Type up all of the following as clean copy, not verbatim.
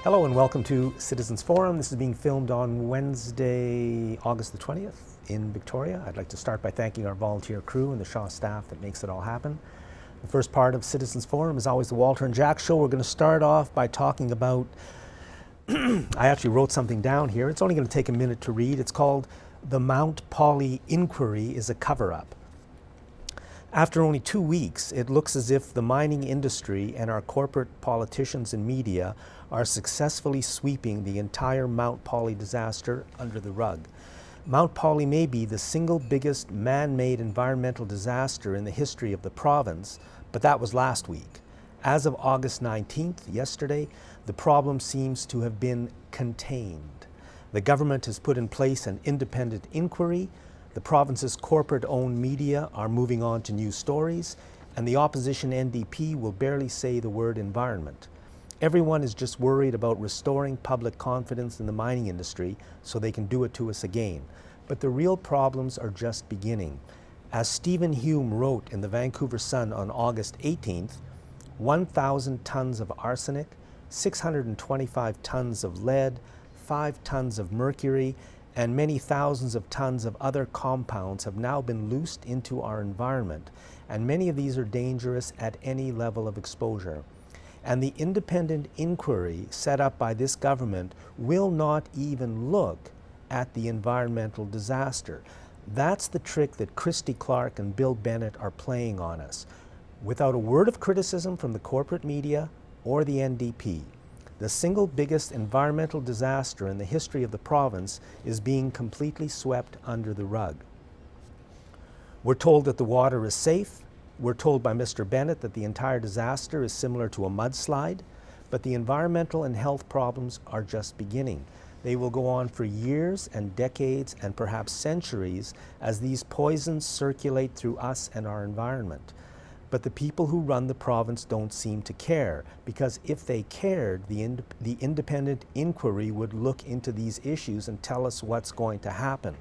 Hello and welcome to Citizens Forum. This is being filmed on Wednesday, August the 20th in Victoria. I'd like to start by thanking our volunteer crew and the Shaw staff that makes it all happen. The first part of Citizens Forum is always the Walter and Jack Show. We're going to start off by talking about, I actually wrote something down here. It's only going to take a minute to read. It's called The Mount Polley Inquiry is a Cover-Up. After only 2 weeks, it looks as if the mining industry and our corporate politicians and media are successfully sweeping the entire Mount Polley disaster under the rug. Mount Polley may be the single biggest man-made environmental disaster in the history of the province, but that was last week. As of August 19th, yesterday, the problem seems to have been contained. The government has put in place an independent inquiry. The province's corporate-owned media are moving on to new stories, and the opposition NDP will barely say the word environment. Everyone is just worried about restoring public confidence in the mining industry so they can do it to us again. But the real problems are just beginning. As Stephen Hume wrote in the Vancouver Sun on August 18th, 1,000 tons of arsenic, 625 tons of lead, 5 tons of mercury, and many thousands of tons of other compounds have now been loosed into our environment, and many of these are dangerous at any level of exposure. And the independent inquiry set up by this government will not even look at the environmental disaster. That's the trick that Christy Clark and Bill Bennett are playing on us, without a word of criticism from the corporate media or the NDP. The single biggest environmental disaster in the history of the province is being completely swept under the rug. We're told that the water is safe. We're told by Mr. Bennett that the entire disaster is similar to a mudslide, but the environmental and health problems are just beginning. They will go on for years and decades and perhaps centuries as these poisons circulate through us and our environment. But the people who run the province don't seem to care, because if they cared, the independent inquiry would look into these issues and tell us what's going to happen.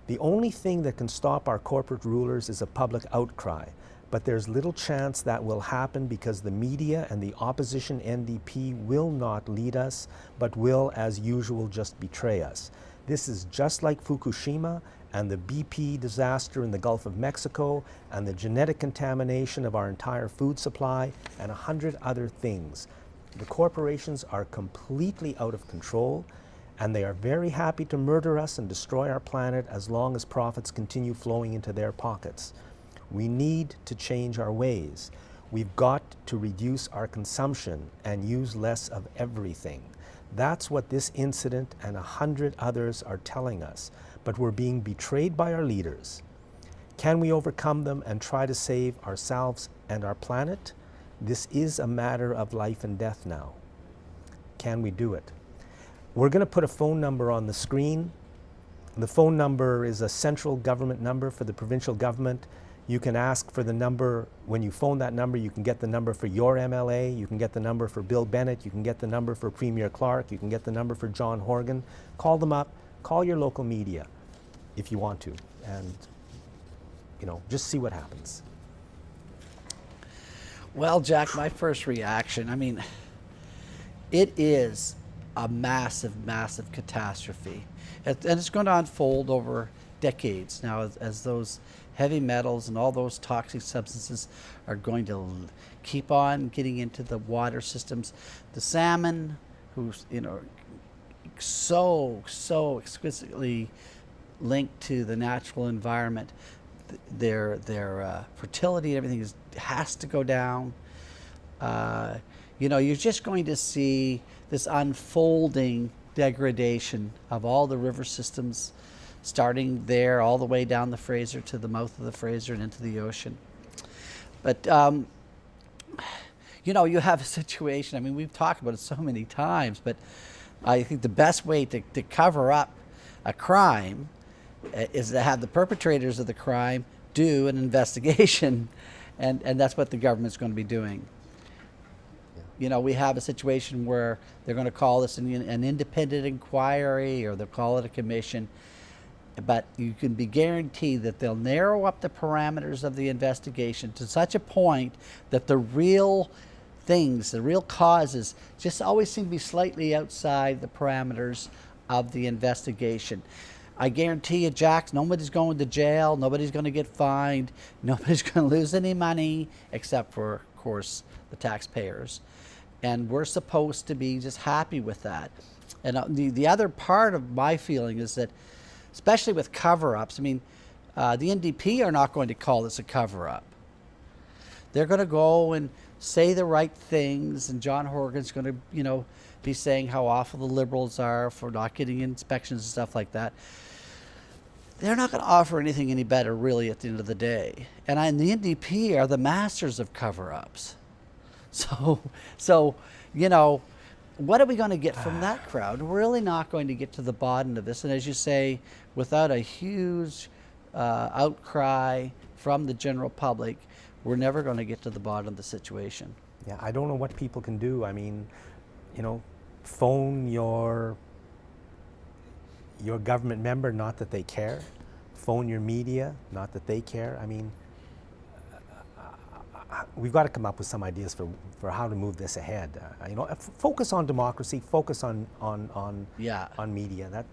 The only thing that can stop our corporate rulers is a public outcry, but there's little chance that will happen because the media and the opposition NDP will not lead us, but will, as usual, just betray us. This is just like Fukushima and the BP disaster in the Gulf of Mexico and the genetic contamination of our entire food supply and 100 other things. The corporations are completely out of control, and they are very happy to murder us and destroy our planet as long as profits continue flowing into their pockets. We need to change our ways. We've got to reduce our consumption and use less of everything. That's what this incident and 100 others are telling us, but we're being betrayed by our leaders. Can we overcome them and try to save ourselves and our planet? This is a matter of life and death now. Can we do it? We're going to put a phone number on the screen. The phone number is a central government number for the provincial government. You can ask for the number. When you phone that number, you can get the number for your MLA, you can get the number for Bill Bennett, you can get the number for Premier Clark, you can get the number for John Horgan. Call them up, call your local media if you want to, and just see what happens. Well, Jack, my first reaction, it is a massive, massive catastrophe. And it's going to unfold over decades now as those heavy metals and all those toxic substances are going to keep on getting into the water systems. The salmon, who's so exquisitely linked to the natural environment, their fertility and everything has to go down. You're just going to see this unfolding degradation of all the river systems, starting there all the way down the Fraser to the mouth of the Fraser and into the ocean. But, you have a situation, we've talked about it so many times, but I think the best way to cover up a crime is to have the perpetrators of the crime do an investigation, and that's what the government's going to be doing. We have a situation where they're going to call this an independent inquiry, or they'll call it a commission. But you can be guaranteed that they'll narrow up the parameters of the investigation to such a point that the real things, the real causes, just always seem to be slightly outside the parameters of the investigation. I guarantee you, Jack, nobody's going to jail, nobody's going to get fined, nobody's going to lose any money, except for, of course, the taxpayers. And we're supposed to be just happy with that. And the other part of my feeling is that, especially with cover-ups, I mean, the NDP are not going to call this a cover-up. They're going to go and say the right things, and John Horgan's going to, be saying how awful the Liberals are for not getting inspections and stuff like that. They're not going to offer anything any better, really, at the end of the day. And the NDP are the masters of cover-ups. So, what are we going to get from that crowd? We're really not going to get to the bottom of this. And as you say, without a huge outcry from the general public, we're never going to get to the bottom of the situation. Yeah, I don't know what people can do. I mean, phone your government member, not that they care. Phone your media, not that they care. I mean, we've got to come up with some ideas for how to move this ahead. Focus on democracy. Focus on media.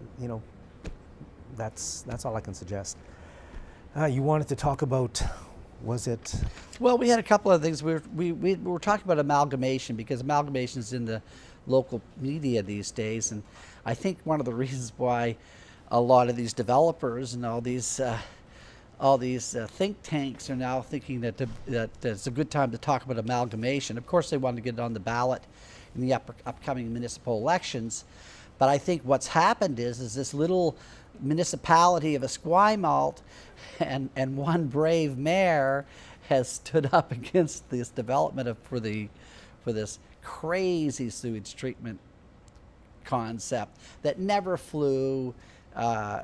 That's all I can suggest. You wanted to talk about, was it? Well, we had a couple of things. We were talking about amalgamation, because amalgamation is in the local media these days, and I think one of the reasons why a lot of these developers and all these think tanks are now thinking that it's a good time to talk about amalgamation. Of course, they want to get it on the ballot in the upcoming municipal elections, but I think what's happened is this little municipality of Esquimalt and one brave mayor has stood up against this development for this crazy sewage treatment concept that never flew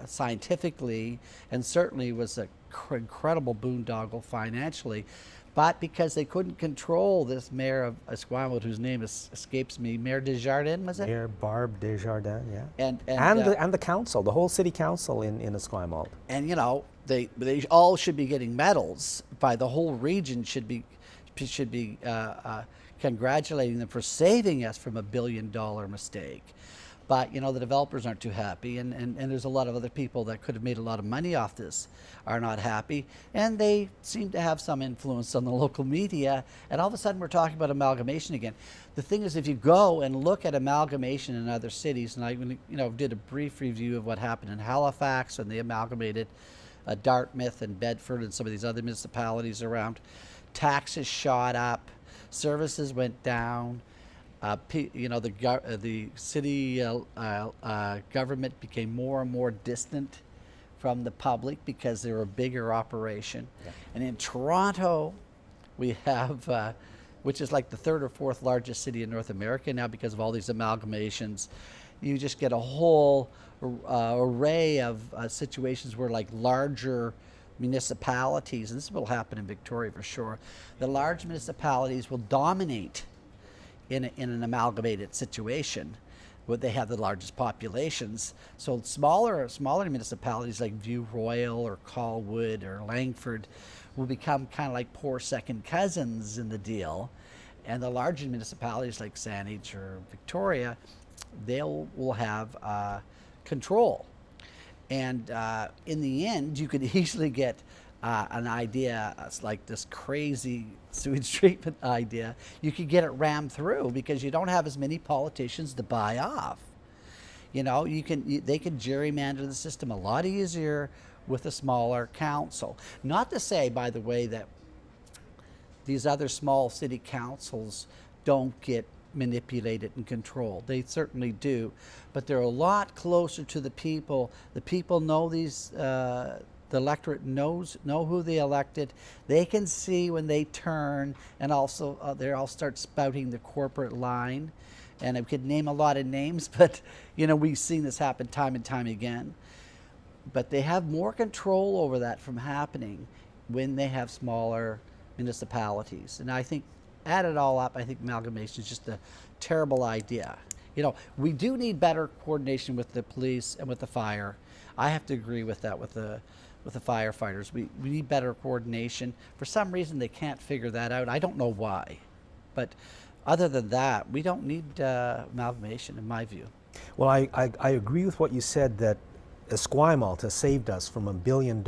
scientifically, and certainly was an incredible boondoggle financially. But because they couldn't control this mayor of Esquimalt, whose name escapes me, Mayor Desjardins, was it? Mayor Barb Desjardins, yeah. And the council, the whole city council in Esquimalt. And they all should be getting medals. By the whole region should be congratulating them for saving us from $1 billion mistake. But the developers aren't too happy, and there's a lot of other people that could have made a lot of money off this are not happy, and they seem to have some influence on the local media, and all of a sudden we're talking about amalgamation again. The thing is, if you go and look at amalgamation in other cities, and I did a brief review of what happened in Halifax when they amalgamated Dartmouth and Bedford and some of these other municipalities around, taxes shot up, services went down. The city government became more and more distant from the public because they're a bigger operation. Yeah. And in Toronto, we have, which is like the third or fourth largest city in North America now because of all these amalgamations, you just get a whole array of situations where larger municipalities, and this will happen in Victoria for sure, the large municipalities will dominate in an amalgamated situation where they have the largest populations. So smaller municipalities like View Royal or Colwood or Langford will become kind of like poor second cousins in the deal. And the larger municipalities like Saanich or Victoria, will have control. And in the end, you could easily get an idea like this crazy sewage treatment idea. You could get it rammed through because you don't have as many politicians to buy off. They can gerrymander the system a lot easier with a smaller council. Not to say, by the way, that these other small city councils don't get manipulated and controlled. They certainly do, but they're a lot closer to the people. The people know these. The electorate know who they elected. They can see when they turn, and also they all start spouting the corporate line. And I could name a lot of names, but we've seen this happen time and time again. But they have more control over that from happening when they have smaller municipalities. And I think, add it all up, I think amalgamation is just a terrible idea. We do need better coordination with the police and with the fire. I have to agree with that with the firefighters. We need better coordination. For some reason, they can't figure that out. I don't know why. But Other than that, we don't need amalgamation, in my view. Well, I agree with what you said that Esquimalt has saved us from $1 billion.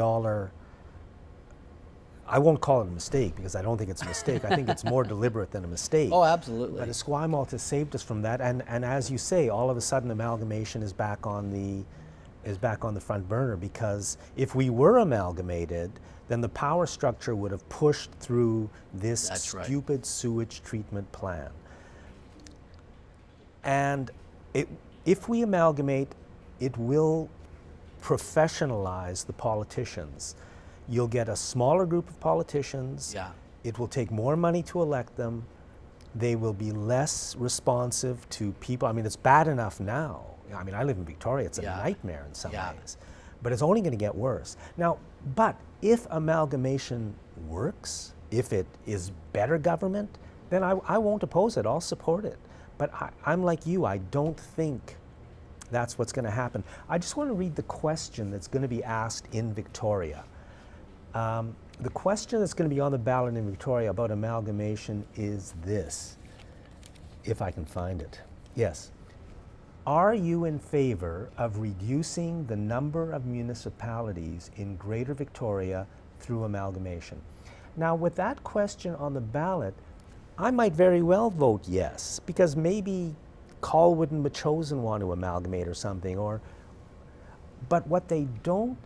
I won't call it a mistake because I don't think it's a mistake. I think it's more deliberate than a mistake. Oh, absolutely. But Esquimalt has saved us from that, and as you say, all of a sudden amalgamation is back on the front burner, because if we were amalgamated, then the power structure would have pushed through this That's right. stupid sewage treatment plan. And if we amalgamate, it will professionalize the politicians. You'll get a smaller group of politicians. Yeah. It will take more money to elect them. They will be less responsive to people. I mean, it's bad enough now. I mean, I live in Victoria. It's a Yeah. nightmare in some Yeah. ways. But it's only going to get worse. Now, but if amalgamation works, if it is better government, then I won't oppose it. I'll support it. But I'm like you. I don't think that's what's going to happen. I just want to read the question that's going to be asked in Victoria. The question that's going to be on the ballot in Victoria about amalgamation is this, if I can find it. Yes. Are you in favor of reducing the number of municipalities in Greater Victoria through amalgamation? Now, with that question on the ballot, I might very well vote yes, because maybe Colwood and Machosen want to amalgamate or something, but what they don't,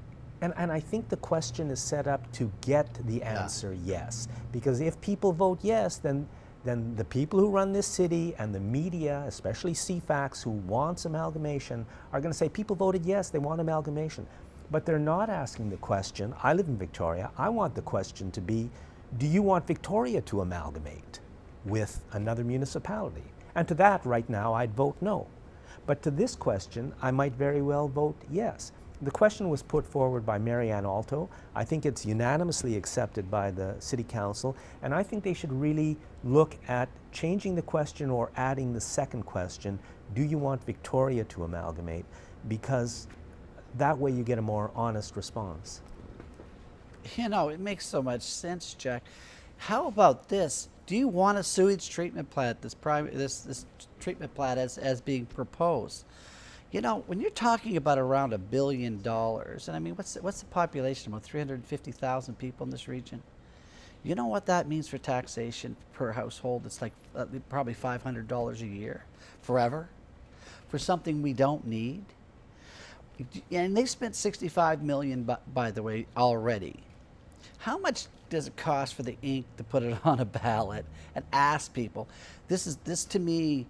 and I think the question is set up to get the answer yes, because if people vote yes, then the people who run this city and the media, especially CFAX, who wants amalgamation, are going to say people voted yes, they want amalgamation. But they're not asking the question. I live in Victoria. I want the question to be, do you want Victoria to amalgamate with another municipality? And to that, right now, I'd vote no. But to this question, I might very well vote yes. The question was put forward by Marianne Alto. I think it's unanimously accepted by the City Council, and I think they should really look at changing the question or adding the second question, do you want Victoria to amalgamate? Because that way you get a more honest response. You know, it makes so much sense, Jack. How about this? Do you want a sewage treatment plant, this treatment plant as being proposed? You know, when you're talking about around $1 billion, and I mean, what's the population? About 350,000 people in this region. You know what that means for taxation per household? It's like probably $500 a year, forever, for something we don't need. And they spent $65 million, by the way, already. How much does it cost for the ink to put it on a ballot and ask people? This to me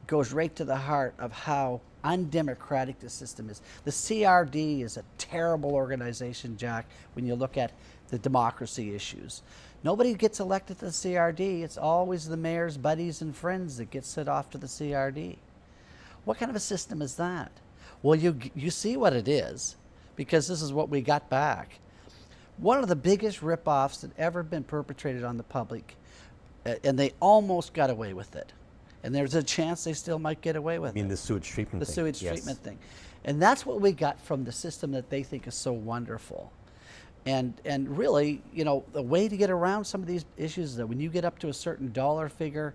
goes right to the heart of how undemocratic the system is. The CRD is a terrible organization, Jack, when you look at the democracy issues. Nobody gets elected to the CRD. It's always the mayor's buddies and friends that get sent off to the CRD. What kind of a system is that? Well, you see what it is, because this is what we got back. One of the biggest rip-offs that ever been perpetrated on the public, and they almost got away with it. And there's a chance they still might get away with it. I mean, the sewage treatment thing. The sewage yes. treatment thing. And that's what we got from the system that they think is so wonderful. And really, you know, the way to get around some of these issues is that when you get up to a certain dollar figure,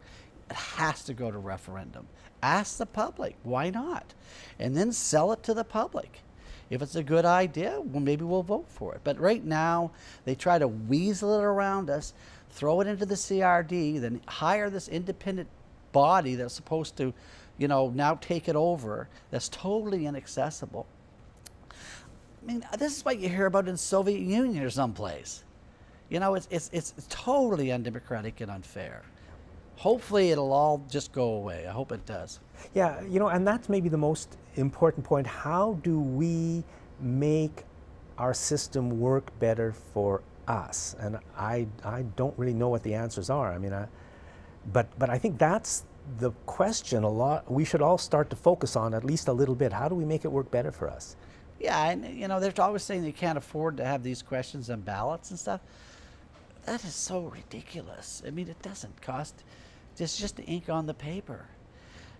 it has to go to referendum. Ask the public, why not? And then sell it to the public. If it's a good idea, well, maybe we'll vote for it. But right now, they try to weasel it around us, throw it into the CRD, then hire this independent body that's supposed to, you know, now take it over, that's totally inaccessible. I mean, this is what you hear about in Soviet Union or someplace. You know, it's totally undemocratic and unfair. Hopefully it'll all just go away. I hope it does. Yeah, you know, and that's maybe the most important point. How do we make our system work better for us? And I don't really know what the answers are. I mean, but I think that's the question we should all start to focus on at least a little bit. How do we make it work better for us? Yeah, and you know, they're always saying you can't afford to have these questions on ballots and stuff. That is so ridiculous. I mean, it doesn't cost, it's just the ink on the paper.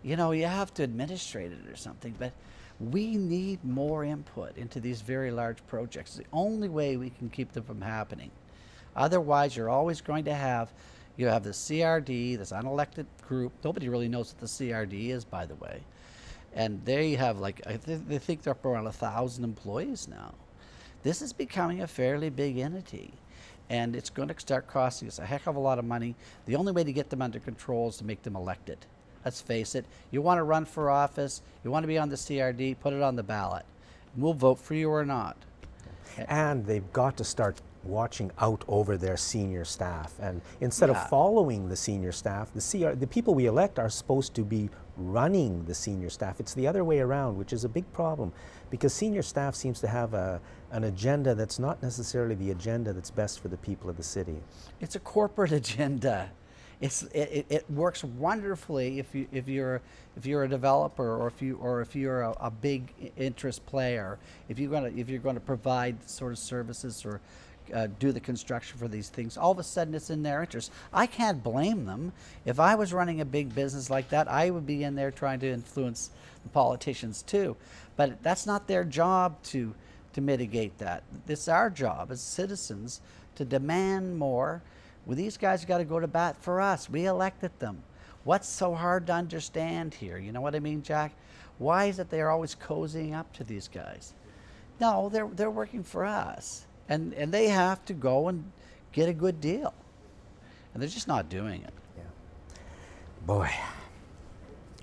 You know, you have to administrate it or something, but we need more input into these very large projects. It's the only way we can keep them from happening. Otherwise, you're always going to have, You have the CRD, this unelected group. Nobody really knows what the CRD is, by the way. And they have like, they think they're up around 1,000 employees now. This is becoming a fairly big entity, and it's going to start costing us a heck of a lot of money. The only way to get them under control is to make them elected. Let's face it. You want to run for office, you want to be on the CRD, put it on the ballot. We'll vote for you or not. And they've got to start watching out over their senior staff. And instead Yeah. of following the senior staff, the people we elect are supposed to be running the senior staff. It's the other way around, which is a big problem, because senior staff seems to have an agenda that's not necessarily the agenda that's best for the people of the city. It's a corporate agenda. It works wonderfully if you're a developer, or if you're a big interest player, if you're going to provide sort of services or do the construction for these things. All of a sudden it's in their interest. I can't blame them. If I was running a big business like that, I would be in there trying to influence the politicians too. But that's not their job to mitigate that. It's our job as citizens to demand more. Well, these guys got to go to bat for us. We elected them. What's so hard to understand here? You know what I mean, Jack? Why is it they're always cozying up to these guys? No, they're working for us. And they have to go and get a good deal. And they're just not doing it. Yeah. Boy.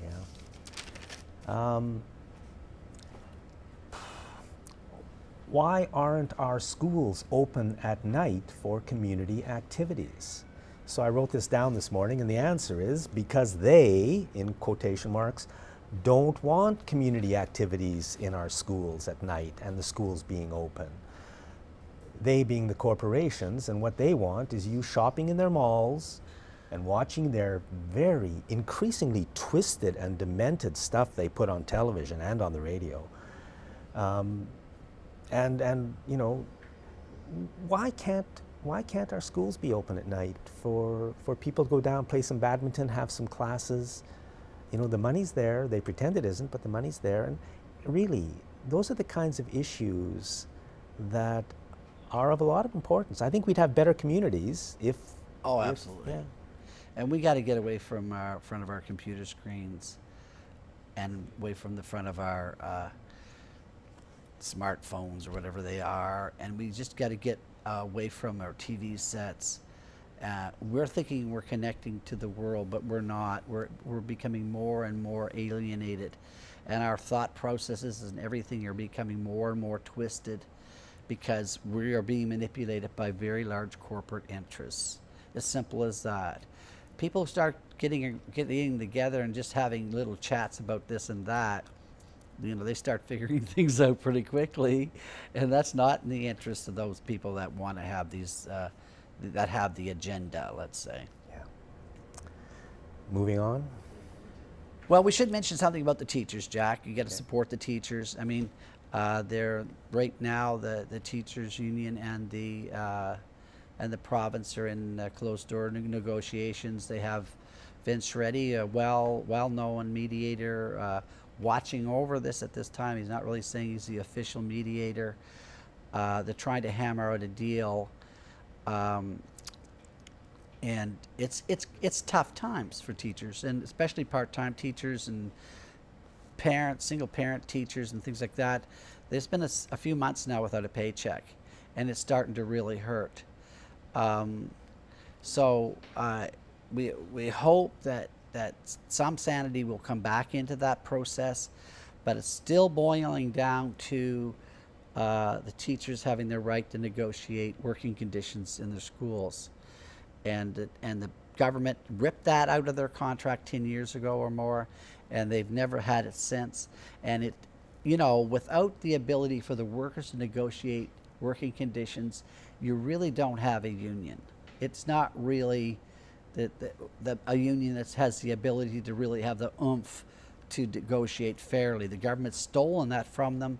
Yeah. Why aren't our schools open at night for community activities? So I wrote this down this morning, and the answer is because they, in quotation marks, don't want community activities in our schools at night and the schools being open. They being the corporations, and what they want is you shopping in their malls and watching their very increasingly twisted and demented stuff they put on television and on the radio. And you know, why can't our schools be open at night for people to go down, play some badminton, have some classes? You know, the money's there. They pretend it isn't, but the money's there. And really, those are the kinds of issues that are of a lot of importance. I think we'd have better communities if... Oh, absolutely. Yeah. And we got to get away from front of our computer screens and away from the front of our smartphones or whatever they are. And we just got to get away from our TV sets. We're thinking we're connecting to the world, but we're not. We're becoming more and more alienated. And our thought processes and everything are becoming more and more twisted, because we are being manipulated by very large corporate interests. As simple as that. People start getting together and just having little chats about this and that. You know, they start figuring things out pretty quickly, and that's not in the interest of those people that want to have these, that have the agenda, let's say. Yeah. Moving on. Well, we should mention something about the teachers, Jack. You got to support the teachers. I mean, they're right now the teachers union and the province are in closed door negotiations. They have Vince Reddy, a well-known mediator, watching over this at this time. He's not really saying he's the official mediator. They're trying to hammer out a deal, and it's tough times for teachers, and especially part-time teachers and parents, single-parent teachers, and things like that. There's been a few months now without a paycheck, and it's starting to really hurt. So we hope that some sanity will come back into that process, but it's still boiling down to the teachers having their right to negotiate working conditions in their schools. And the government ripped that out of their contract 10 years ago or more, and they've never had it since. And it, you know, without the ability for the workers to negotiate working conditions, you really don't have a union. It's not really a union that has the ability to really have the oomph to negotiate fairly. The government's stolen that from them.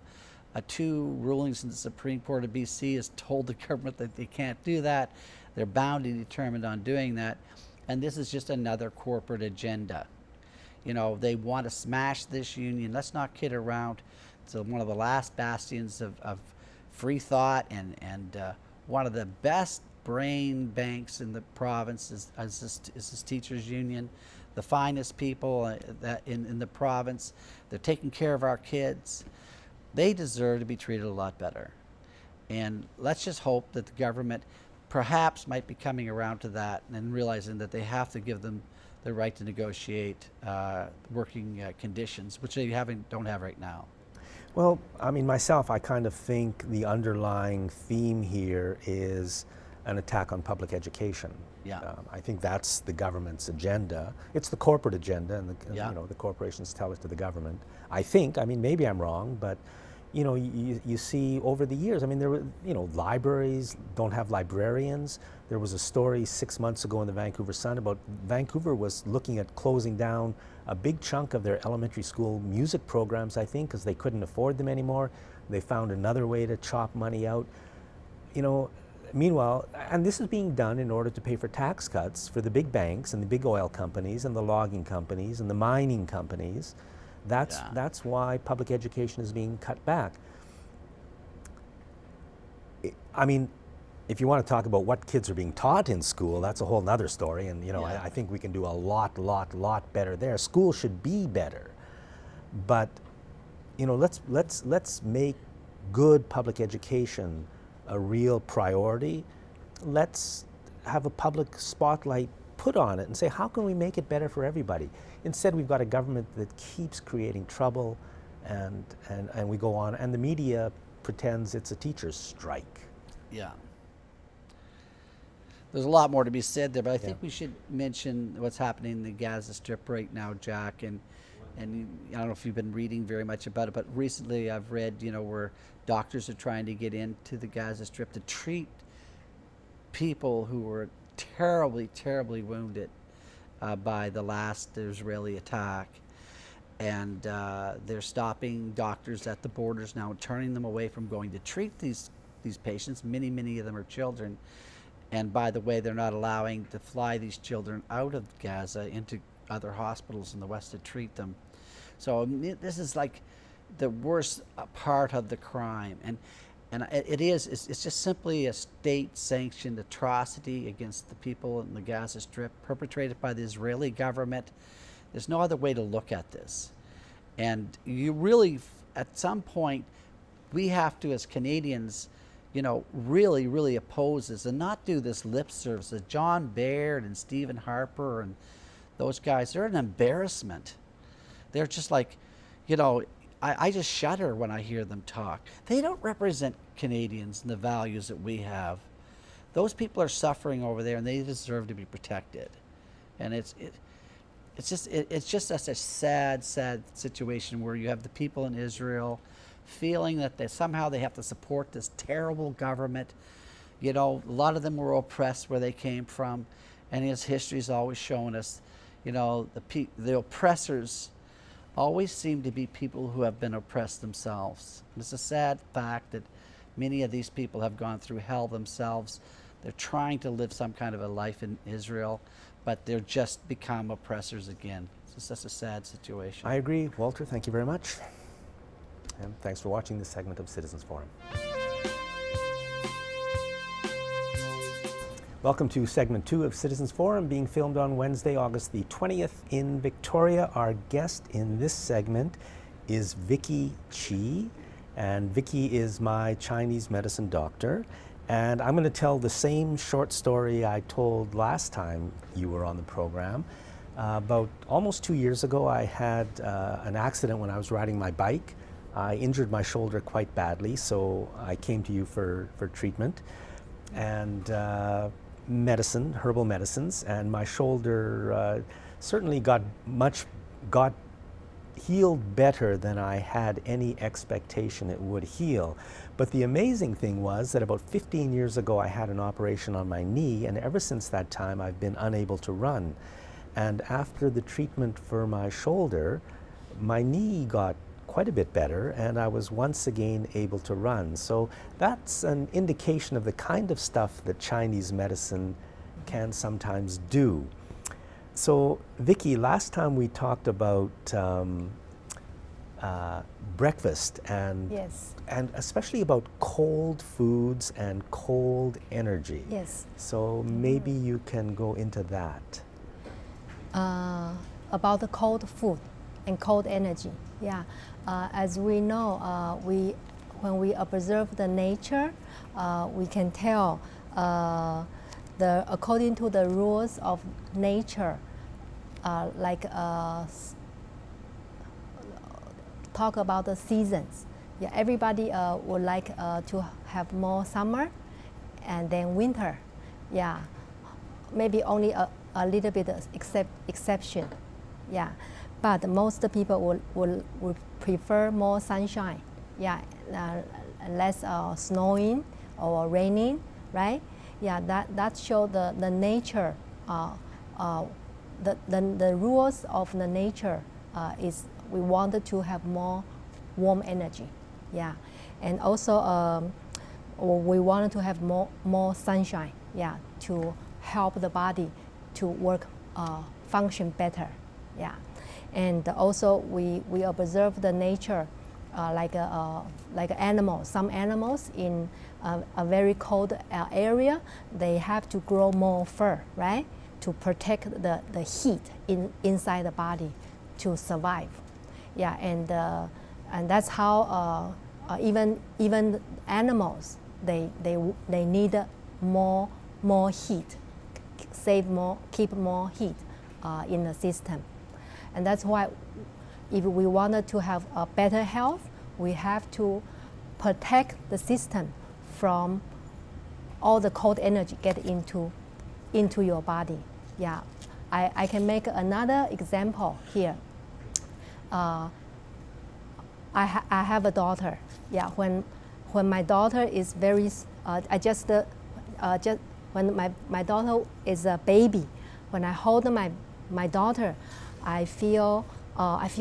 2 rulings in the Supreme Court of BC has told the government that they can't do that. They're bound and determined on doing that. And this is just another corporate agenda. You know, they want to smash this union. Let's not kid around. It's one of the last bastions of free thought and one of the best brain banks in the province is this teachers union, the finest people that in the province. They're taking care of our kids. They deserve to be treated a lot better. And let's just hope that the government perhaps might be coming around to that and realizing that they have to give them the right to negotiate working conditions, which they don't have right now. Well, I mean, myself, I kind of think the underlying theme here is an attack on public education. Yeah. I think that's the government's agenda. It's the corporate agenda, and Yeah. the corporations tell it to the government. I think. I mean, maybe I'm wrong, but you see over the years. I mean, there were libraries don't have librarians. There was a story 6 months ago in the Vancouver Sun about Vancouver was looking at closing down a big chunk of their elementary school music programs, I think, because they couldn't afford them anymore. They found another way to chop money out. Meanwhile, and this is being done in order to pay for tax cuts for the big banks and the big oil companies and the logging companies and the mining companies. That's why public education is being cut back. I mean, if you want to talk about what kids are being taught in school, that's a whole nother story. And I think we can do a lot better there. School should be better, but let's make good public education a real priority. Let's have a public spotlight put on it and say, how can we make it better for everybody? Instead, we've got a government that keeps creating trouble, and we go on, and the media pretends it's a teacher's strike. Yeah. There's a lot more to be said there, but I think we should mention what's happening in the Gaza Strip right now, Jack. And I don't know if you've been reading very much about it, but recently I've read, where doctors are trying to get into the Gaza Strip to treat people who were terribly, terribly wounded by the last Israeli attack. And they're stopping doctors at the borders now and turning them away from going to treat these patients. Many of them are children. And by the way, they're not allowing to fly these children out of Gaza into other hospitals in the West to treat them. So this is like the worst part of the crime. And it's just simply a state-sanctioned atrocity against the people in the Gaza Strip, perpetrated by the Israeli government. There's no other way to look at this. And you really, at some point, we have to, as Canadians, really oppose this and not do this lip service. John Baird and Stephen Harper and those guys, they're an embarrassment. They're just like, I just shudder when I hear them talk. They don't represent Canadians and the values that we have. Those people are suffering over there, and they deserve to be protected. And it's just such a sad situation where you have the people in Israel feeling that somehow they have to support this terrible government. A lot of them were oppressed where they came from, and his history's always shown us, the oppressors always seem to be people who have been oppressed themselves. And it's a sad fact that many of these people have gone through hell themselves. They're trying to live some kind of a life in Israel, but they're just become oppressors again. It's just a sad situation. I agree, Walter. Thank you very much. And thanks for watching this segment of Citizens Forum. Welcome to segment 2 of Citizens Forum, being filmed on Wednesday, August the 20th in Victoria. Our guest in this segment is Vicky Chi, and Vicky is my Chinese medicine doctor. And I'm going to tell the same short story I told last time you were on the program. About almost 2 years ago, I had an accident when I was riding my bike. I injured my shoulder quite badly, so I came to you for treatment and herbal medicines, and my shoulder certainly got healed better than I had any expectation it would heal. But the amazing thing was that about 15 years ago I had an operation on my knee, and ever since that time I've been unable to run. And after the treatment for my shoulder, my knee got quite a bit better, and I was once again able to run. So that's an indication of the kind of stuff that Chinese medicine can sometimes do. So Vicky, last time we talked about breakfast and Yes. and especially about cold foods and cold energy. Yes. So maybe you can go into that. About the cold food and cold energy. Yeah. As we know, when we observe the nature, we can tell according to the rules of nature, talk about the seasons. Yeah, everybody would like to have more summer and then winter. Yeah, maybe only a little bit exception. Yeah, but most people would prefer more sunshine. Yeah, less snowing or raining, right? Yeah, that shows the nature. The rules of the nature is we wanted to have more warm energy. Yeah, and also we wanted to have more sunshine. Yeah, to help the body to work function better. Yeah, and also we observe the nature like animals. Some animals in a very cold area, they have to grow more fur, right, to protect the heat inside the body to survive. Yeah, and that's how even animals they need more heat, keep more heat in the system, and that's why if we wanted to have a better health, we have to protect the system from all the cold energy get into your body. Yeah, I can make another example here. I have a daughter. Yeah, when my daughter is very, just when my daughter is a baby, when I hold my daughter, I feel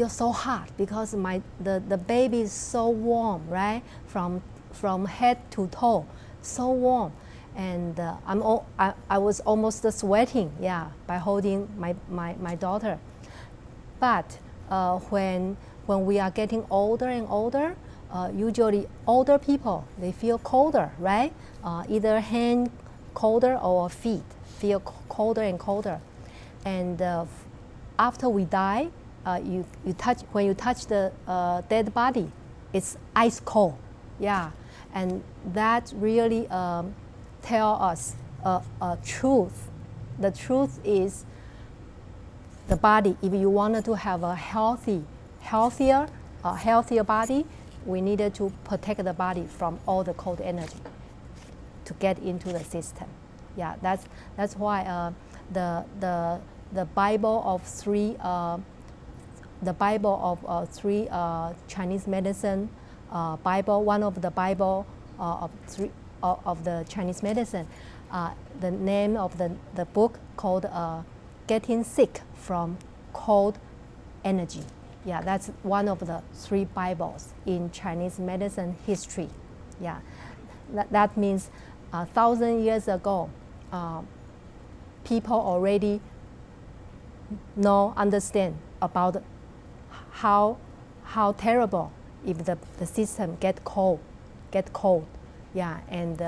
so hot because the baby is so warm, right? From head to toe, so warm, and I was almost sweating, yeah, by holding my daughter. But when we are getting older and older, usually older people, they feel colder, right? Either hand colder or feet feel colder and colder. And after we die, when you touch the dead body, it's ice cold, yeah. And that really tell us a truth. The truth is the body, if you wanted to have a healthier body, we needed to protect the body from all the cold energy to get into the system. Yeah, that's why the Bible of three Chinese medicine Bible, one of the Bible of three of the Chinese medicine, the name of the book called Getting Sick from Cold Energy. Yeah, that's one of the three Bibles in Chinese medicine history. Yeah, that means 1,000 years ago, people already understand about how terrible if the system get cold. Yeah, and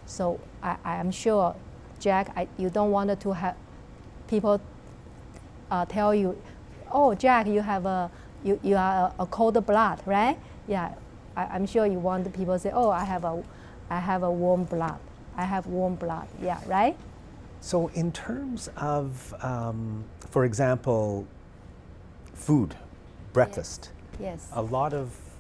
so I am sure, Jack, you don't want to have people tell you, oh, Jack, you are a cold blood, right? Yeah, I'm sure you want people to say, oh, I have a warm blood. I have warm blood. Yeah, right? So in terms of, for example, food, breakfast. Yes.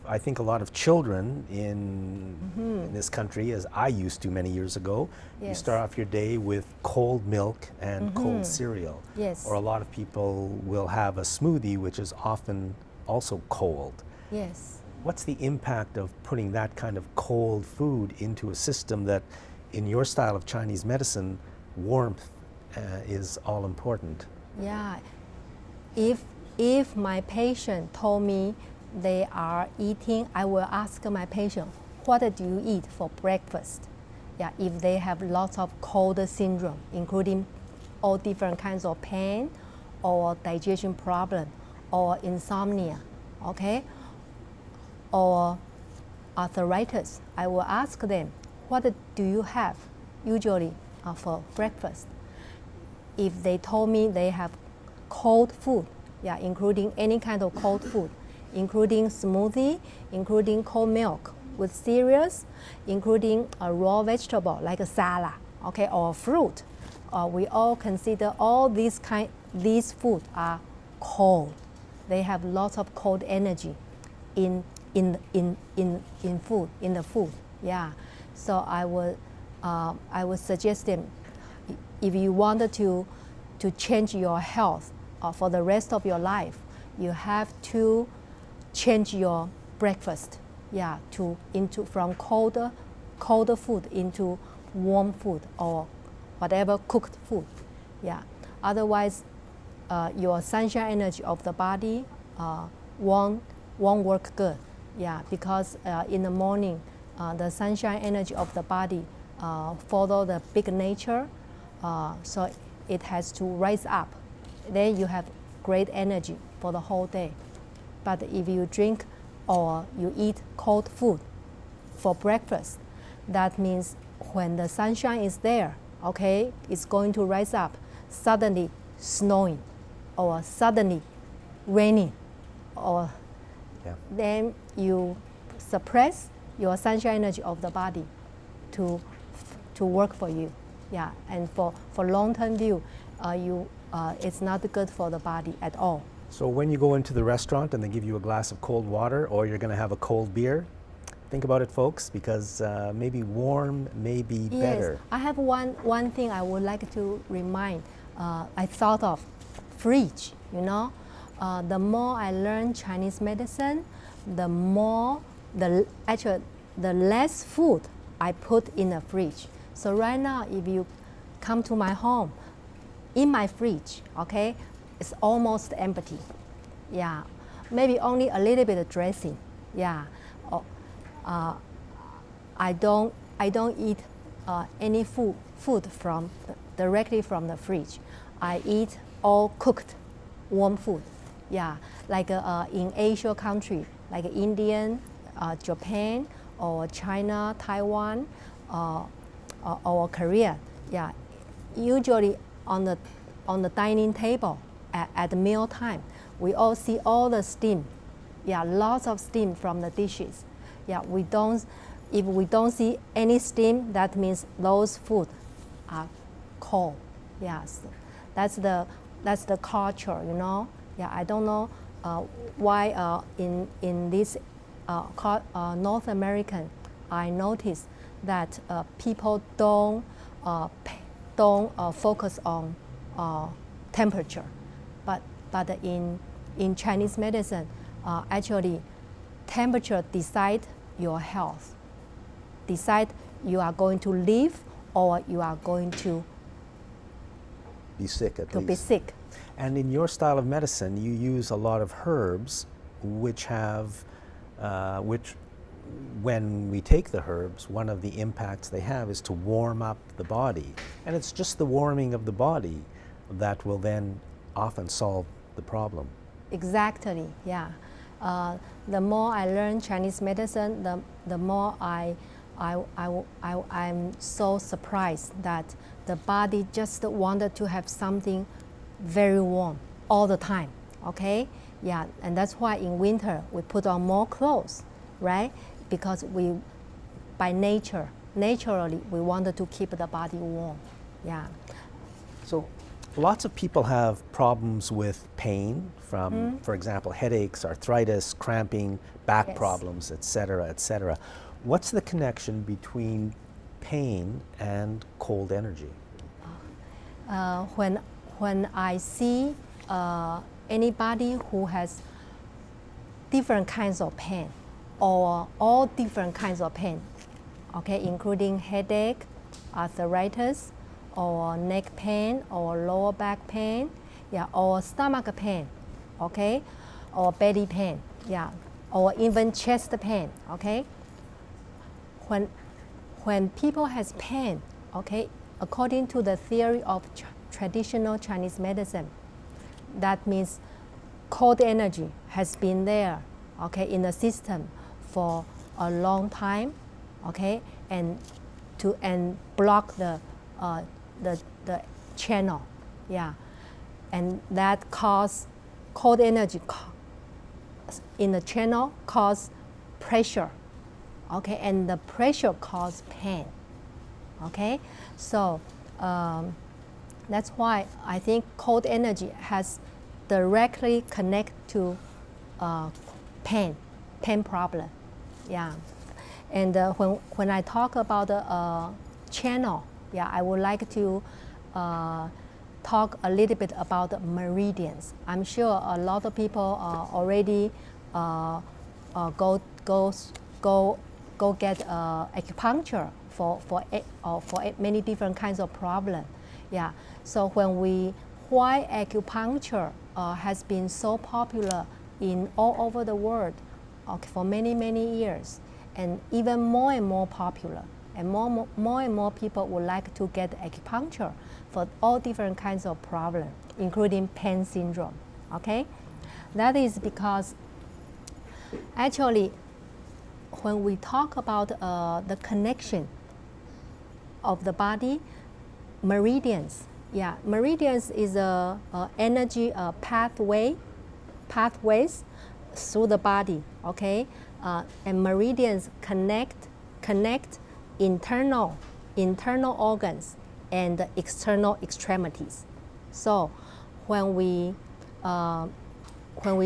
I think a lot of children in this country, as I used to many years ago, you start off your day with cold milk and cold cereal. Yes. Or a lot of people will have a smoothie, which is often also cold. Yes. What's the impact of putting that kind of cold food into a system that, in your style of Chinese medicine, warmth is all important? Yeah. If my patient told me they are eating, I will ask my patient, what do you eat for breakfast? Yeah, if they have lots of cold syndrome, including all different kinds of pain or digestion problem or insomnia, okay? or arthritis, I will ask them, what do you have usually for breakfast? If they told me they have cold food, yeah, including any kind of cold food, including smoothie, including cold milk with cereals, including a raw vegetable like a salad, okay, or fruit. We all consider all these food are cold. They have lots of cold energy in the food. Yeah. So I would suggest them, if you wanted to change your health for the rest of your life, you have to change your breakfast, yeah, from colder food into warm food or whatever cooked food, yeah. Otherwise, your sunshine energy of the body won't work good, yeah, because in the morning, the sunshine energy of the body follow the big nature, so it has to rise up. Then you have great energy for the whole day. But if you drink or you eat cold food for breakfast, that means when the sunshine is there, okay, it's going to rise up, suddenly snowing or suddenly raining, or then you suppress your sunshine energy of the body to work for you. Yeah, and for long-term view, it's not good for the body at all. So when you go into the restaurant and they give you a glass of cold water, or you're going to have a cold beer, think about it, folks, because maybe warm may be better. Yes, I have one thing I would like to remind. I thought of fridge, you know. The more I learn Chinese medicine, the less food I put in the fridge. So right now, if you come to my home, in my fridge, okay, it's almost empty. Yeah, maybe only a little bit of dressing. Yeah, I don't eat any food directly from the fridge. I eat all cooked, warm food. Yeah, like in Asia country, like Indian, Japan, or China, Taiwan, or Korea. Yeah, usually on the dining table at the meal time, we all see all the steam. Yeah, lots of steam from the dishes. Yeah, if we don't see any steam, that means those food are cold. Yes, that's the culture, you know. Yeah, I don't know why in this North American, I noticed that people don't focus on temperature, but in Chinese medicine, actually, temperature decide your health, decide you are going to live or you are going to be sick at least. Be sick. And in your style of medicine, you use a lot of herbs, which when we take the herbs, one of the impacts they have is to warm up the body. And it's just the warming of the body that will then often solve the problem. Exactly, yeah. The more I learn Chinese medicine, the more I'm so surprised that the body just wanted to have something very warm all the time, okay? Yeah, and that's why in winter we put on more clothes, right? Because by naturally, we wanted to keep the body warm, yeah. So lots of people have problems with pain from, for example, headaches, arthritis, cramping, back problems, et cetera, et cetera. What's the connection between pain and cold energy? When I see anybody who has different kinds of pain, or all different kinds of pain, okay, including headache, arthritis, or neck pain, or lower back pain, yeah, or stomach pain, okay, or belly pain, yeah, or even chest pain, okay. When people has pain, okay, according to the theory of traditional Chinese medicine, that means cold energy has been there, okay, in the system for a long time, okay, and block the channel, yeah, and that cause cold energy in the channel cause pressure, okay, and the pressure cause pain, okay, so that's why I think cold energy has directly connect to pain problem, yeah. And when I talk about the channel, yeah, I would like to talk a little bit about the meridians. I'm sure a lot of people already go get acupuncture for many different kinds of problem, yeah. So why acupuncture has been so popular in all over the world, okay, for many years, and even more and more popular, and more and more people would like to get acupuncture for all different kinds of problems, including pain syndrome, okay? That is because actually when we talk about the connection of the body, meridians, yeah, meridians is a energy pathways through the body, okay? And meridians connect internal organs and external extremities. So when we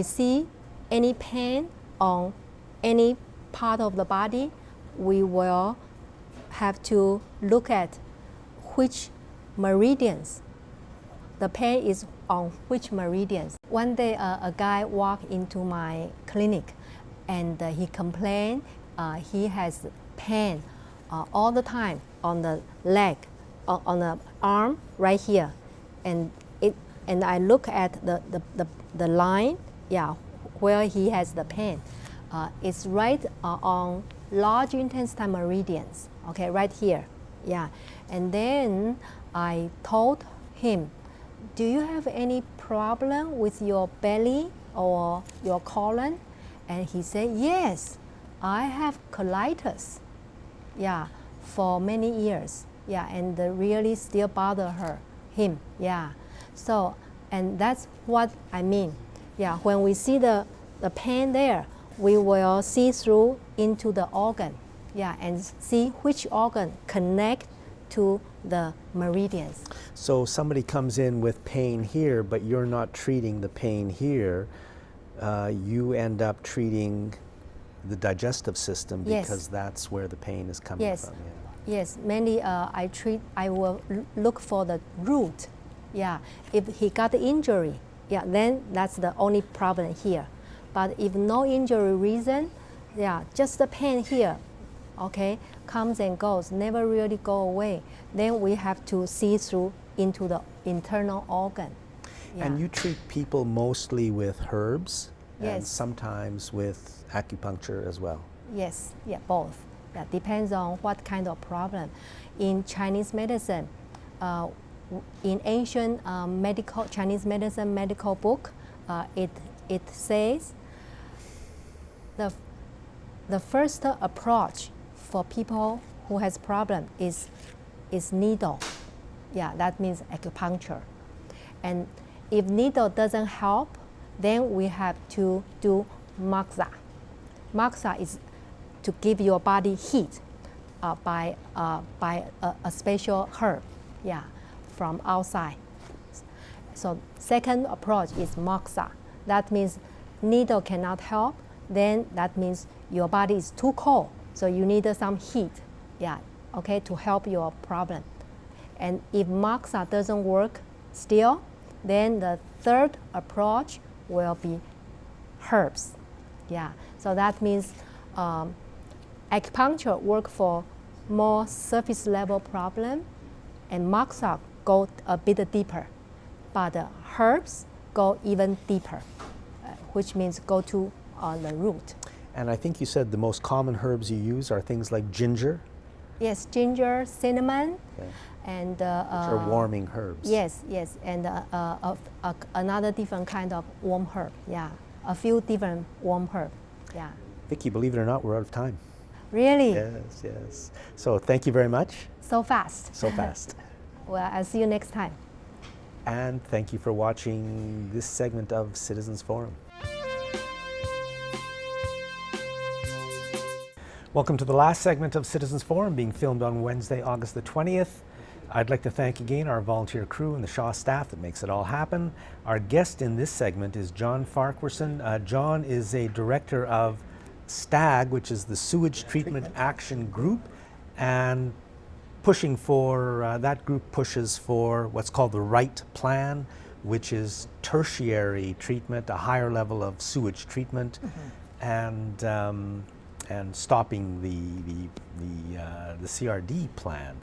see any pain on any part of the body, we will have to look at which meridians, the pain is on which meridians. One day a guy walked into my clinic and he complained he has pain all the time on the leg, on the arm right here, and I look at the line, yeah, where he has the pain. It's right on large intestine meridians, okay, right here, yeah. And then I told him, do you have any problem with your belly or your colon? And he said, yes, I have colitis, yeah, for many years, yeah, and really still bother him, yeah. So, and that's what I mean, yeah, when we see the pain there, we will see through into the organ, yeah, and see which organ connect to the meridians. So somebody comes in with pain here, but you're not treating the pain here. You end up treating the digestive system because that's where the pain is coming from. Yeah. Yes, mainly I will look for the root. Yeah, if he got the injury, yeah, then that's the only problem here. But if no injury reason, yeah, just the pain here, okay, comes and goes, never really go away, then we have to see through into the internal organ. Yeah. And you treat people mostly with herbs and yes, sometimes with acupuncture as well? Yes, yeah, both. That depends on what kind of problem. In Chinese medicine, in ancient Chinese medicine medical book, it says the first approach for people who has problem is needle. Yeah, that means acupuncture. And if needle doesn't help, then we have to do moxa. Moxa is to give your body heat by a special herb, yeah, from outside. So second approach is moxa. That means needle cannot help, then that means your body is too cold, so you need some heat, yeah, okay, to help your problem. And if moxa doesn't work still, then the third approach will be herbs, yeah. So that means acupuncture work for more surface level problem, and moxa go a bit deeper, but the herbs go even deeper, which means go to the root. And I think you said the most common herbs you use are things like ginger? Yes, ginger, cinnamon, okay, and which are warming herbs. Yes, yes, and another different kind of warm herb. Yeah, a few different warm herb. Yeah. Vicki, believe it or not, we're out of time. Really? Yes, yes. So thank you very much. So fast. So fast. Well, I'll see you next time. And thank you for watching this segment of Citizens Forum. Welcome to the last segment of Citizens Forum, being filmed on Wednesday, August the 20th. I'd like to thank again our volunteer crew and the Shaw staff that makes it all happen. Our guest in this segment is John Farquharson. John is a director of STAG, which is the Sewage Treatment Action Group, and pushing for, that group pushes for what's called the RIGHT plan, which is tertiary treatment, a higher level of sewage treatment, and stopping the CRD plan.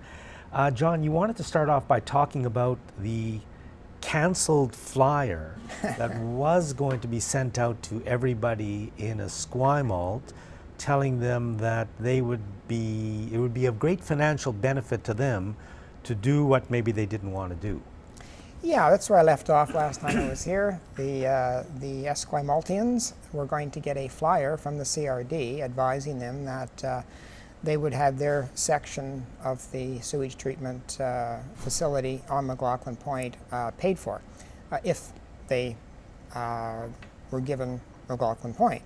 John, you wanted to start off by talking about the canceled flyer that was going to be sent out to everybody in Esquimalt, telling them that it would be of great financial benefit to them to do what maybe they didn't want to do. Yeah, that's where I left off last time I was here. The Esquimaltians were going to get a flyer from the CRD advising them that they would have their section of the sewage treatment facility on McLaughlin Point paid for if they were given McLaughlin Point.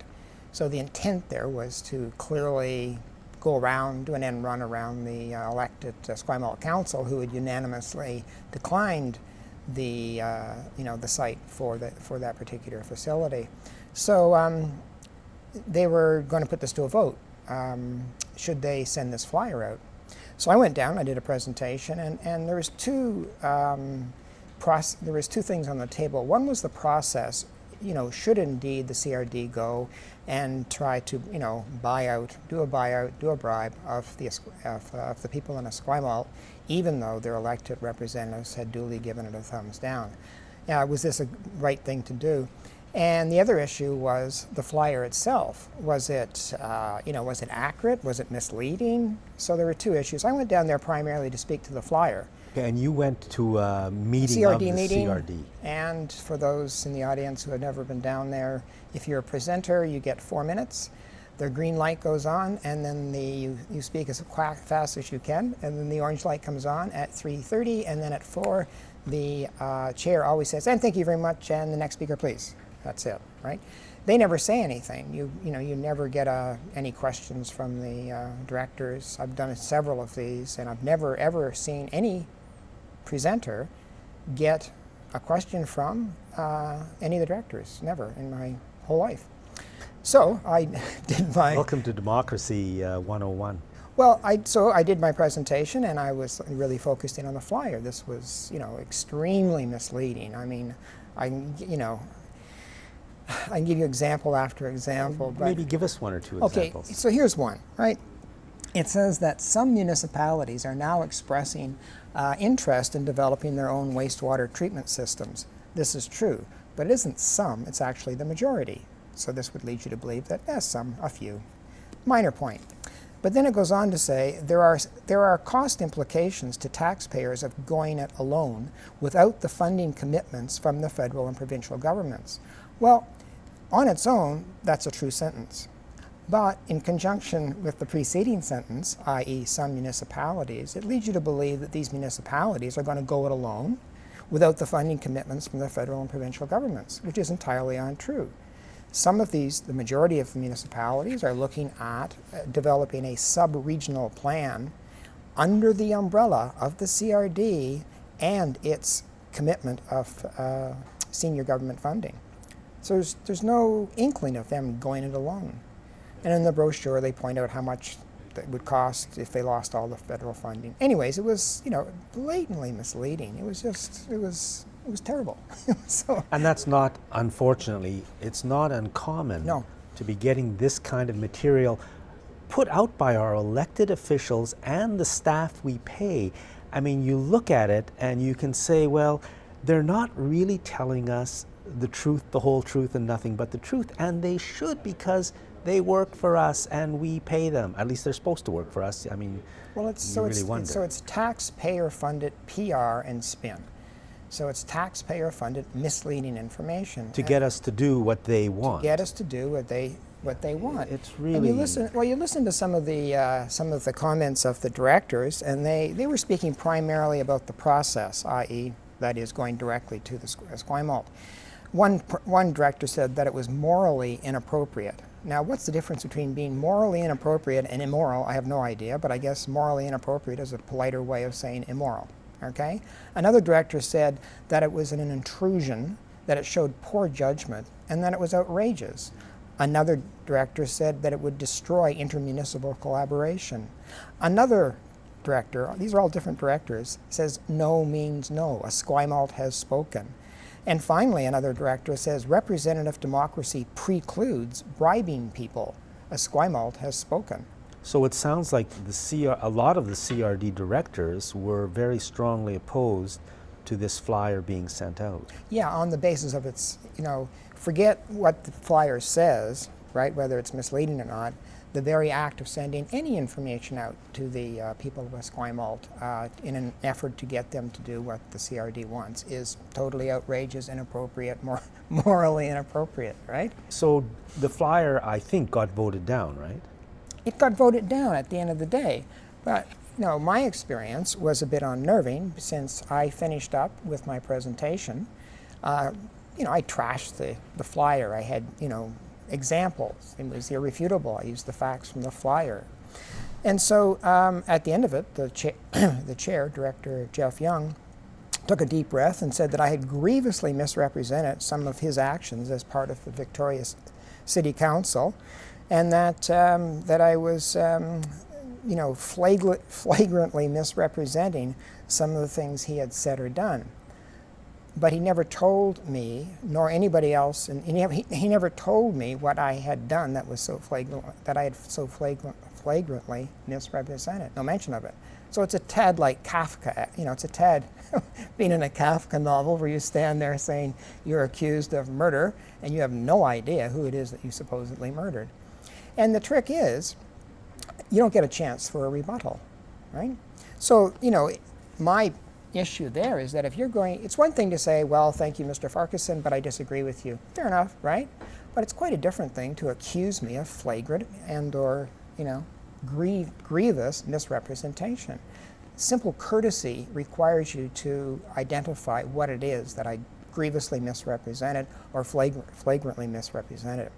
So the intent there was to clearly go around, do an end run around the elected Esquimalt Council, who had unanimously declined the the site for that particular facility. So they were going to put this to a vote. Should they send this flyer out? So I went down, I did a presentation, and there was two things on the table. One was the process. Should indeed the CRD go and try to do a bribe of the people in Esquimalt, even though their elected representatives had duly given it a thumbs down. Was this a right thing to do? And the other issue was the flyer itself. Was it accurate? Was it misleading? So there were two issues. I went down there primarily to speak to the flyer. Okay, and you went to a meeting CRD of the meeting, CRD. And for those in the audience who have never been down there, if you're a presenter, you get 4 minutes. The green light goes on, and then you speak as fast as you can, and then the orange light comes on at 3:30, and then at 4, the chair always says, "And thank you very much, and the next speaker, please." That's it, right? They never say anything. You never get any questions from the directors. I've done several of these, and I've never ever seen any presenter get a question from any of the directors. Never in my whole life. So I did my... Welcome to Democracy 101. Well, I did my presentation, and I was really focused in on the flyer. This was, extremely misleading. I mean, I can give you example after example. But maybe give us one or two examples. Okay, so here's one, right? It says that some municipalities are now expressing interest in developing their own wastewater treatment systems. This is true, but it isn't some, it's actually the majority. So this would lead you to believe that, a few. Minor point. But then it goes on to say there are cost implications to taxpayers of going it alone without the funding commitments from the federal and provincial governments. Well, on its own, that's a true sentence. But in conjunction with the preceding sentence, i.e. some municipalities, it leads you to believe that these municipalities are going to go it alone without the funding commitments from the federal and provincial governments, which is entirely untrue. Some of these, the majority of the municipalities, are looking at developing a sub-regional plan under the umbrella of the CRD and its commitment of senior government funding. So there's no inkling of them going it alone. And in the brochure, they point out how much that would cost if they lost all the federal funding. Anyways, it was, blatantly misleading. It was terrible. And that's not, unfortunately, it's not uncommon to be getting this kind of material put out by our elected officials and the staff we pay. I mean, you look at it and you can say, well, they're not really telling us the truth, the whole truth, and nothing but the truth. And they should, because they work for us and we pay them. At least they're supposed to work for us. I mean, well, it's taxpayer-funded PR and spin. So it's taxpayer-funded misleading information. To get us to do what they want. To get us to do what what they want. It's And really... you listen to some of the comments of the directors, and they were speaking primarily about the process, i.e., that is going directly to the Esquimalt. One director said that it was morally inappropriate. Now, what's the difference between being morally inappropriate and immoral? I have no idea, but I guess morally inappropriate is a politer way of saying immoral. Okay? Another director said that it was an intrusion, that it showed poor judgment, and that it was outrageous. Another director said that it would destroy intermunicipal collaboration. Another director, these are all different directors, says no means no. Esquimalt has spoken. And finally, another director says representative democracy precludes bribing people. Esquimalt has spoken. So it sounds like a lot of the CRD directors were very strongly opposed to this flyer being sent out. Yeah, on the basis of its, forget what the flyer says, right, whether it's misleading or not. The very act of sending any information out to the people of Esquimalt in an effort to get them to do what the CRD wants is totally outrageous, inappropriate, morally inappropriate, right? So the flyer, I think, got voted down, right? It got voted down at the end of the day. But my experience was a bit unnerving since I finished up with my presentation. I trashed the flyer. I had, examples. It was irrefutable. I used the facts from the flyer. And so at the end of it, the chair, Director Jeff Young, took a deep breath and said that I had grievously misrepresented some of his actions as part of the Victoria City Council, and that I was flagrantly misrepresenting some of the things he had said or done. But he never told me, nor anybody else, and he never told me what I had done that was so flagrantly misrepresented. No mention of it. So it's a tad like Kafka. It's a tad being in a Kafka novel where you stand there saying you're accused of murder and you have no idea who it is that you supposedly murdered. And the trick is, you don't get a chance for a rebuttal, right? So, my issue there is that if you're going, it's one thing to say, well, thank you, Mr. Farquharson, but I disagree with you. Fair enough, right? But it's quite a different thing to accuse me of flagrant and or, grievous misrepresentation. Simple courtesy requires you to identify what it is that I grievously misrepresented or flagrantly misrepresented.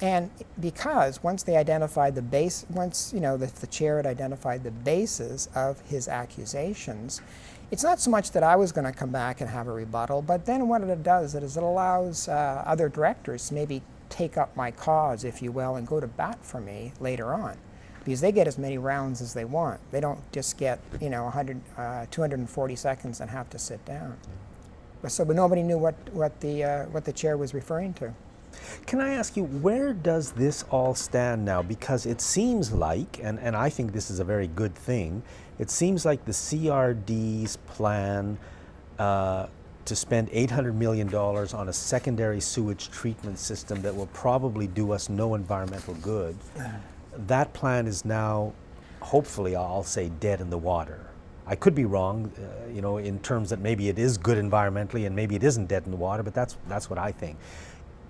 And because once they identified the base, the chair had identified the basis of his accusations, it's not so much that I was going to come back and have a rebuttal, but then what it does is it allows other directors to maybe take up my cause, if you will, and go to bat for me later on. Because they get as many rounds as they want. They don't just get, 240 seconds and have to sit down. But nobody knew what the chair was referring to. Can I ask you, where does this all stand now? Because it seems like, and I think this is a very good thing, it seems like the CRD's plan to spend $800 million on a secondary sewage treatment system that will probably do us no environmental good, that plan is now, hopefully, I'll say, dead in the water. I could be wrong, in terms that maybe it is good environmentally and maybe it isn't dead in the water, but that's what I think.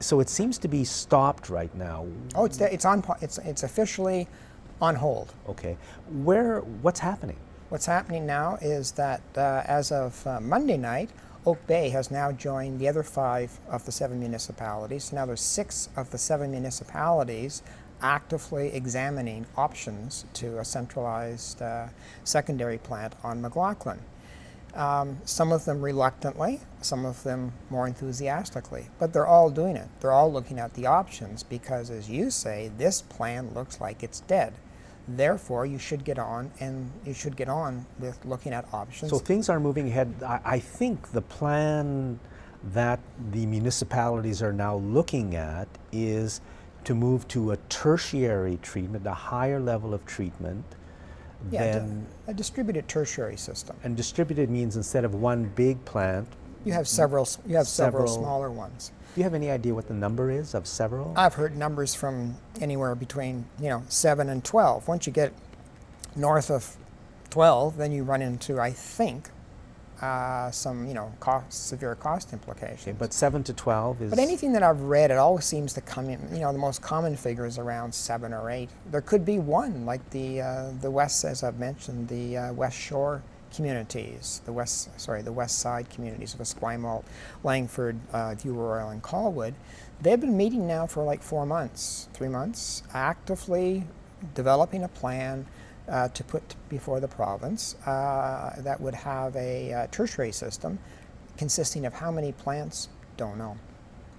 So it seems to be stopped right now. Oh, it's officially on hold. Okay. What's happening? What's happening now is that as of Monday night, Oak Bay has now joined the other 5 of the 7 municipalities. So now there's 6 of the 7 municipalities actively examining options to a centralized secondary plant on McLaughlin. Some of them reluctantly, some of them more enthusiastically, but they're all doing it. They're all looking at the options because, as you say, this plan looks like it's dead. Therefore, you should get on with looking at options. So things are moving ahead. I think the plan that the municipalities are now looking at is to move to a tertiary treatment, a higher level of treatment. Than a distributed tertiary system. And distributed means instead of one big plant, you have several smaller ones. Do you have any idea what the number is of several? I've heard numbers from anywhere between 7 and 12. Once you get north of 12, then you run into, I think, some severe cost implications. Okay, but 7 to 12 is... But anything that I've read, it always seems to come in, the most common figure is around 7 or 8. There could be one, like the west, as I've mentioned, the West Shore communities, the west side communities of Esquimalt, Langford, View Royal, and Colwood. They've been meeting now for like 3 months, actively developing a plan to put before the province that would have a tertiary system consisting of how many plants? Don't know.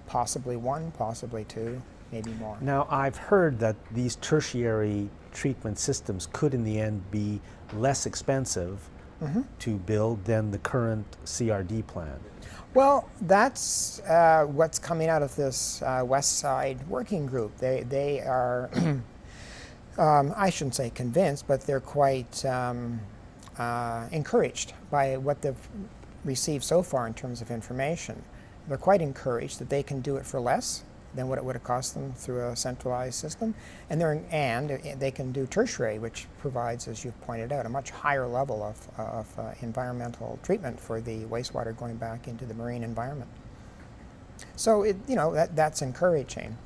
Possibly 1, possibly 2, maybe more. Now, I've heard that these tertiary treatment systems could in the end be less expensive to build than the current CRD plan. Well, that's what's coming out of this West Side working group. They are, I shouldn't say convinced, but they're quite encouraged by what they've received so far in terms of information. They're quite encouraged that they can do it for less than what it would have cost them through a centralized system, and they can do tertiary, which provides, as you've pointed out, a much higher level of environmental treatment for the wastewater going back into the marine environment. So that's encouraging.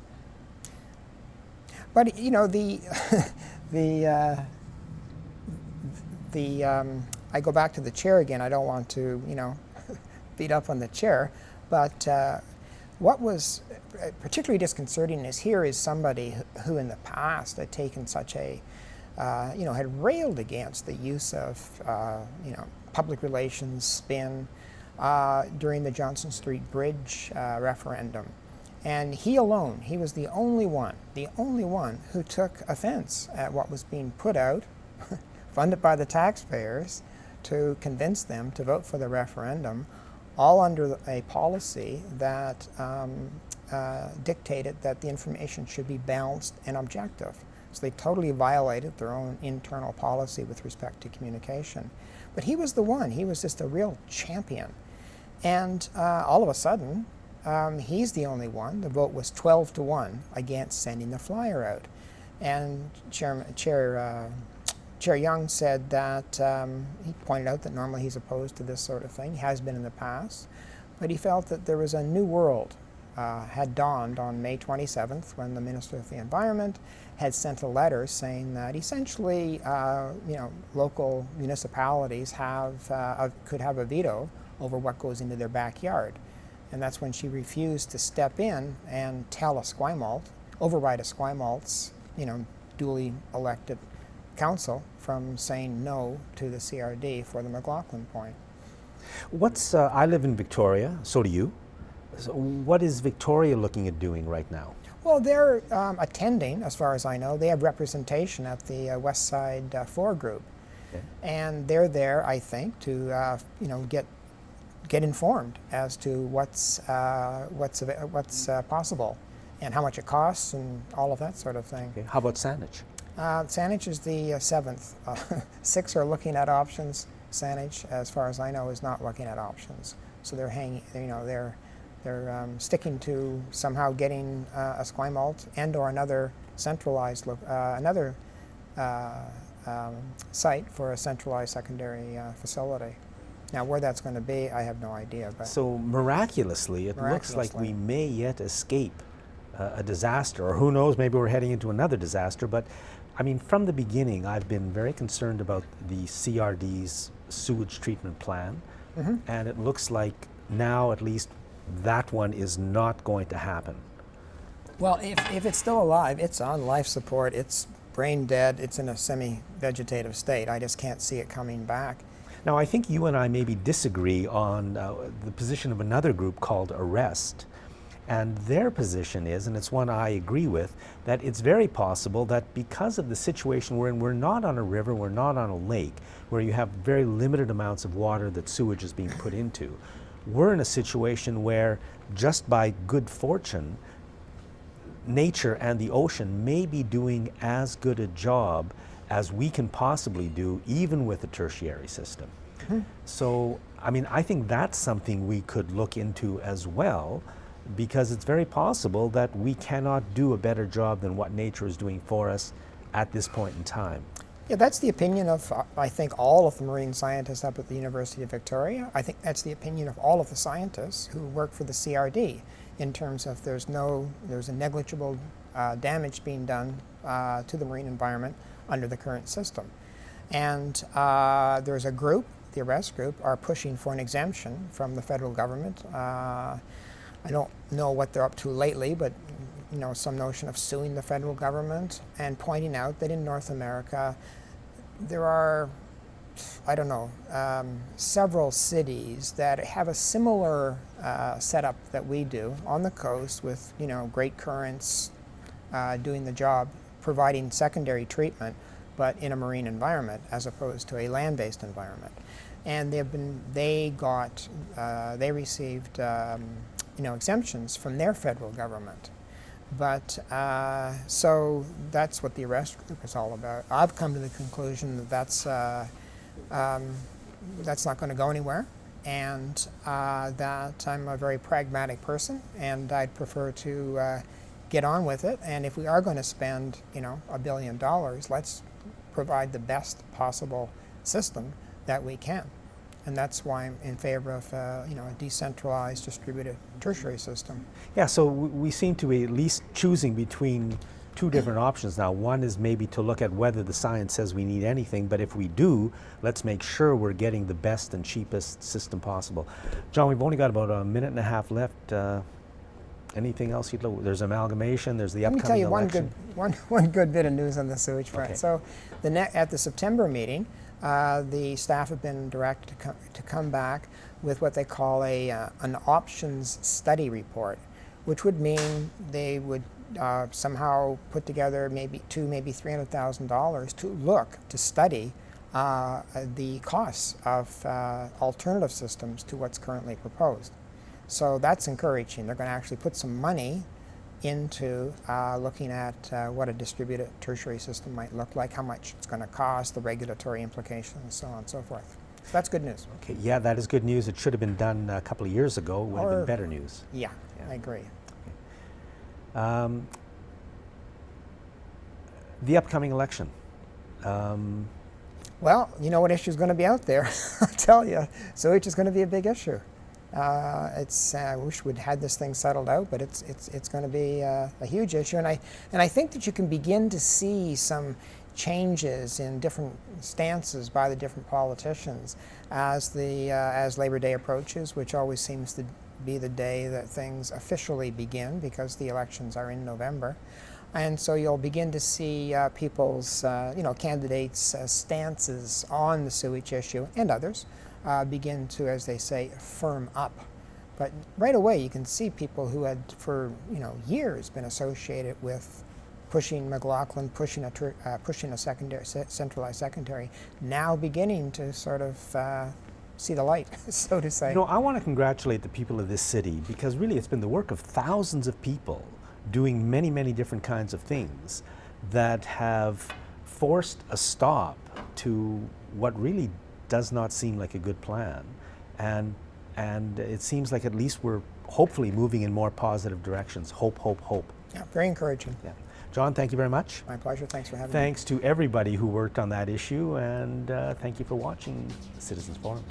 But I go back to the chair again. I don't want to beat up on the chair, but what was particularly disconcerting is here is somebody who in the past had taken such a, had railed against the use of, public relations spin during the Johnson Street Bridge referendum. And he was the only one who took offense at what was being put out, funded by the taxpayers, to convince them to vote for the referendum, all under a policy that dictated that the information should be balanced and objective. So they totally violated their own internal policy with respect to communication. But he was the one. He was just a real champion. And all of a sudden, he's the only one. The vote was 12-1 against sending the flyer out. And Chair Young said that he pointed out that normally he's opposed to this sort of thing. He has been in the past. But he felt that there was a new world had dawned on May 27th when the Minister of the Environment had sent a letter saying that essentially, local municipalities could have a veto over what goes into their backyard. And that's when she refused to step in and tell override Esquimalt's, duly elected council from saying no to the CRD for the McLaughlin point. I live in Victoria, so do you. So what is Victoria looking at doing right now? Well, they're attending, as far as I know. They have representation at the West Side 4 group. Okay. And they're there, I think, to get informed as to what's possible and how much it costs and all of that sort of thing. Okay. How about Saanich? Saanich is the 7th. 6 are looking at options. Saanich, as far as I know, is not looking at options. So they're they're sticking to somehow getting Esquimalt and/or another centralized site for a centralized secondary facility. Now, where that's going to be, I have no idea. But so miraculously, it looks like we may yet escape a disaster, or who knows, maybe we're heading into another disaster. But I mean, from the beginning, I've been very concerned about the CRD's sewage treatment plan, and it looks like now at least that one is not going to happen. Well, if it's still alive, it's on life support, it's brain dead, it's in a semi-vegetative state. I just can't see it coming back. Now, I think you and I maybe disagree on the position of another group called Arrest. And their position is, and it's one I agree with, that it's very possible that because of the situation we're in, we're not on a river, we're not on a lake, where you have very limited amounts of water that sewage is being put into. We're in a situation where, just by good fortune, nature and the ocean may be doing as good a job as we can possibly do, even with a tertiary system. So, I mean, I think that's something we could look into as well, because it's very possible that we cannot do a better job than what nature is doing for us at this point in time. Yeah, that's the opinion of, I think, all of the marine scientists up at the University of Victoria. I think that's the opinion of all of the scientists who work for the CRD, in terms of there's a negligible damage being done to the marine environment under the current system. And there's a group, the arrest group, are pushing for an exemption from the federal government. I don't know what they're up to lately, but some notion of suing the federal government and pointing out that in North America there are, I don't know, several cities that have a similar setup that we do on the coast with, great currents doing the job, providing secondary treatment, but in a marine environment as opposed to a land-based environment. And they received, exemptions from their federal government. But so that's what the arrest group is all about. I've come to the conclusion that that's not going to go anywhere, and that I'm a very pragmatic person, and I'd prefer to get on with it. And if we are going to spend, $1 billion, let's provide the best possible system that we can. And that's why I'm in favor of a decentralized, distributed tertiary system. Yeah, so we seem to be at least choosing between two different options now. One is maybe to look at whether the science says we need anything, but if we do, let's make sure we're getting the best and cheapest system possible. John, we've only got about a minute and a half left. Anything else you'd like? There's amalgamation, there's the upcoming election. Let me tell you one good bit of news on the sewage front. Okay. So at the September meeting, the staff have been directed to come back with what they call an options study report, which would mean they would somehow put together maybe $300,000 to study the costs of alternative systems to what's currently proposed. So that's encouraging. They're going to actually put some money into looking at what a distributed tertiary system might look like, how much it's going to cost, the regulatory implications, and so on and so forth. So that's good news. Okay, yeah, that is good news. It should have been done a couple of years ago. It would have been better news. Yeah, I agree. The upcoming election. Well, you know what issue is going to be out there? I'll tell you. Sewage is going to be a big issue. I wish we'd had this thing settled out, but it's going to be a huge issue, and I think that you can begin to see some changes in different stances by the different politicians as Labor Day approaches, which always seems to be the day that things officially begin because the elections are in November. And so you'll begin to see people's, candidates' stances on the sewage issue and others begin to, as they say, firm up. But right away you can see people who had for years been associated with pushing McLaughlin, pushing a centralized secondary, now beginning to sort of see the light, so to say. I want to congratulate the people of this city because really it's been the work of thousands of people doing many, many different kinds of things that have forced a stop to what really does not seem like a good plan. And it seems like at least we're hopefully moving in more positive directions. Hope, hope, hope. Yeah, very encouraging. Yeah. John, thank you very much. My pleasure. Thanks for having me. Thanks to everybody who worked on that issue, and thank you for watching Citizens Forum.